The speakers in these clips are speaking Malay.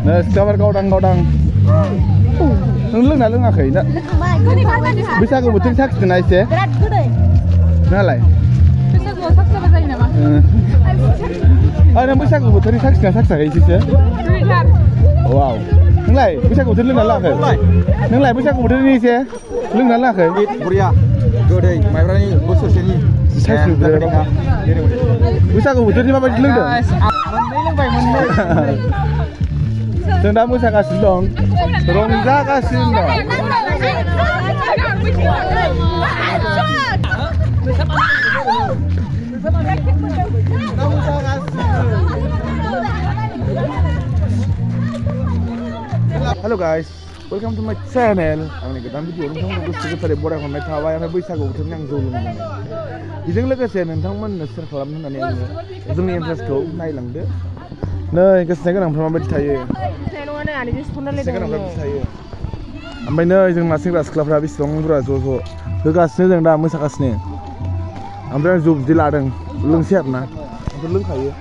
Nah, sekarang gaudang. Neng akhir nak. Bisa aku betul sak kenai sih. Nalai. Bisa aku sak apa ini nama? Neng bisa aku betul sak kenai sih. Wow. Neng lai bisa aku betul nala akhir. Neng lai bisa aku betul ni sih. Nala akhir. Buria. Godai. Mai berani bosor sini. Saya sudah. Bisa aku betul ni apa leng dah? Sedang musa kasih dong. Rongga kasih dong. Halo guys, welcome to my channel. Kami kita video nonton terus pada borak sama Tawa yang bisa gue tentang zulum. Izin lagi saya nonton nasir film nanti ini interest kau naik lang deh. Nah, kesana kan pernah baca saya. Saya kan pernah baca saya. Ambil nih, jangan masih kelas kelab habis song dulu aja. Kesana jangan dah musa kesana. Ambil zoom di ladang, lung siap na. Ambil lung kaya.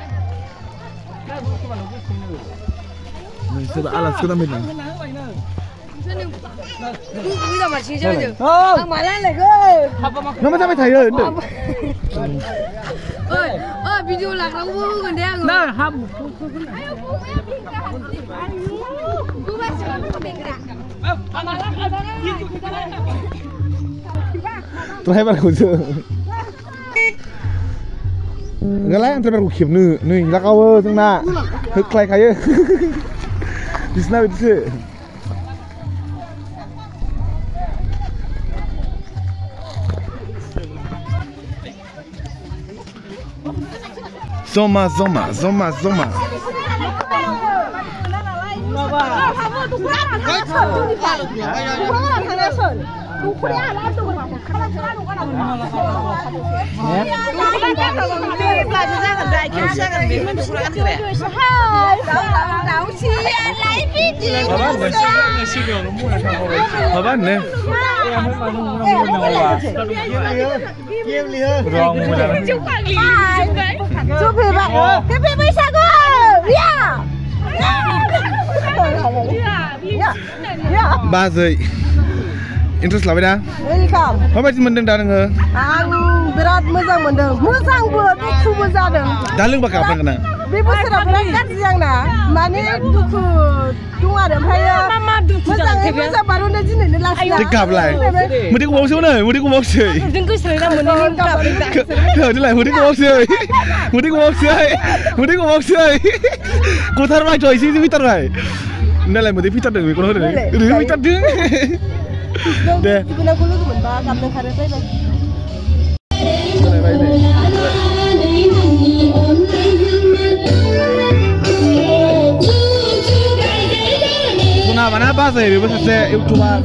Sebab alas kita minta. Bây mà chỉ chơi được. Không. Mà lên này cơ. Nó mới thấy rồi. Ơi, video lạc lắm vui còn đen rồi. Nah, ham. Terakhir aku tu. Ngelai yang terakhir aku kiam ni lah kau tu nak. Kelai kaya. Di sana itu. Zoma. Apa ni? Bazai. Interest lah beda. Welcome. Apa sih mendeng dah dengar? Berat mezang mendeng. Mezang buat itu mezang deng. Dalung bakal apa kena? Bibu sudah berangkat siang na. Mana duku tunggu ada saya. Mezang baru nanti ni last. Tegap lah. Mesti aku bawa sini. Mesti aku bawa sini. Tunggu selera mendeng kap. Kau ni lah. Mesti aku bawa sini. Mesti aku bawa sini. Mesti aku bawa sini. Kau taruh macam isi tu fitar lah. Ni lah mesti fitar deng. Kau taruh deng. Deng fitar deng. Deh. Guna gulu tu menba kamu kharat saya. Tuna mana bahasa ini? Bahasa YouTuber.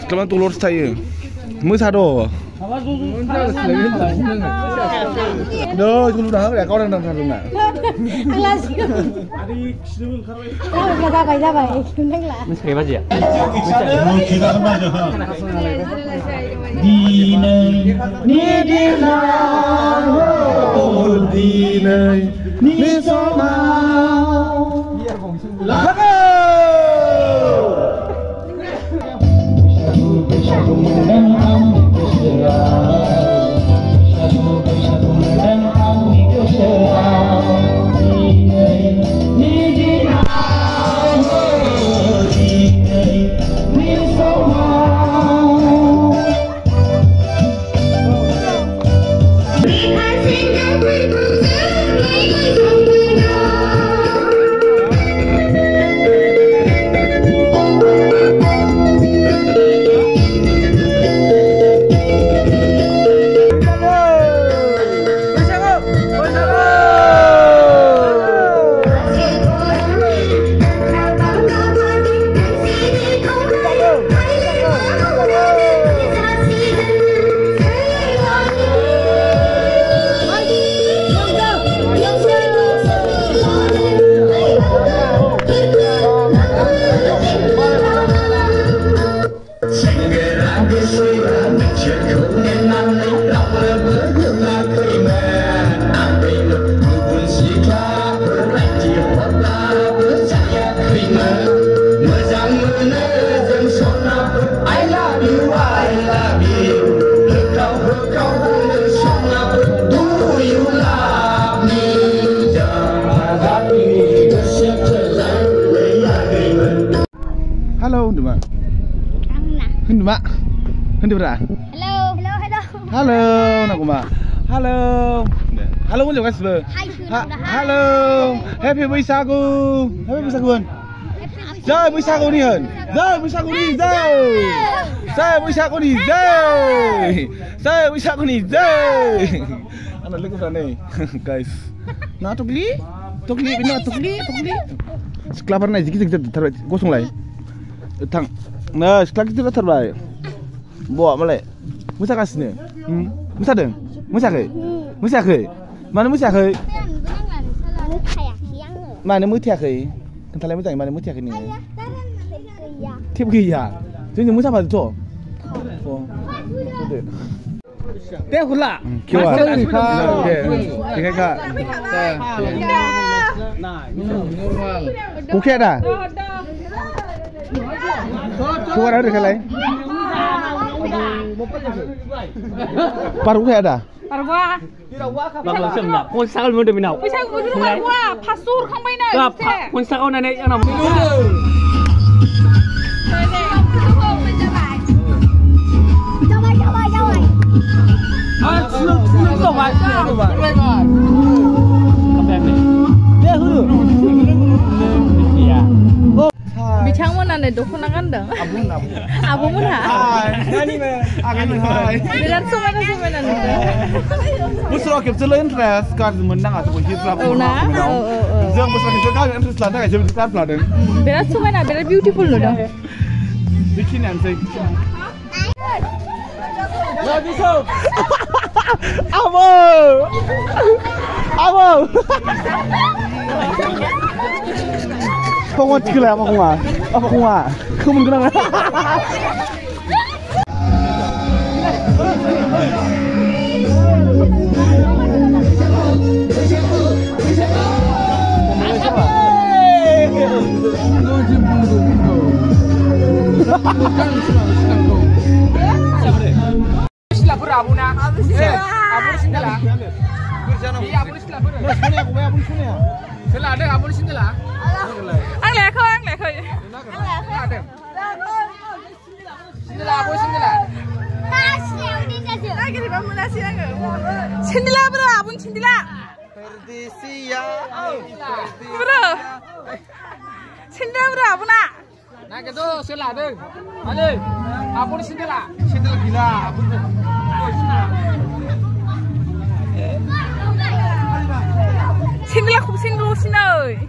Sekarang tu lurus saya. Musa do. Dah, kalau dah ada kau orang dalam rumah. Kelas. Oh, dah baik. Neng lah. Mesti apa je? mak. Hendak berah. Halo, nak mak. Halo. Halo pun juga sebel. Halo. Happy Boisagu. Happy Boisaguan. Jai Boisagu ni hen. Jai Boisagu ni jai. Saya Boisagu ni jai. Saya Boisagu ni jai. Anak lagi sana guys. Nah tukli bina tukli. Sekelah pernah kita taruh kosong lagi. Tang. Nah sekelah kita taruh. Bawa malai. Musa kasih ni. Musa deng. Musa ke? Mana musa ke? Mana mutia ke? Kentalai mutia mana mutia ke ni? Tiap gaya. Jadi musa apa tu? Oh. Teh hula. Kiwa. Tiga kak. Kuket dah. Kiwa ada kelai. Paru kuket ada. Parwa. Bang semna. Pun sakal mun deminau. Bisa aku parwa, pasur kang mainan. Gap, pun sakal nane yang nam. 비창문안에 놓고나 간다. 아부문 하. Nani me? Akan hai. 비란 소매는. Busro kep selo interest kan menang atau hijrah. Nah. Jangan busro kita kan interest lah tak jadi kita peladen. 비란 소매나 비란 beautiful loh. Bikin yang saya. Lagi so. Abo. Kau cik lah apa kuma? Kau mungkin nak? Ang lekho. Cindila bro, abun cindila. Perdisia. Bro. Cindila bro, abuna. Nak itu sila deng. Ale, abun sindela. Sindel gila. Cindila khub sindru sinoi.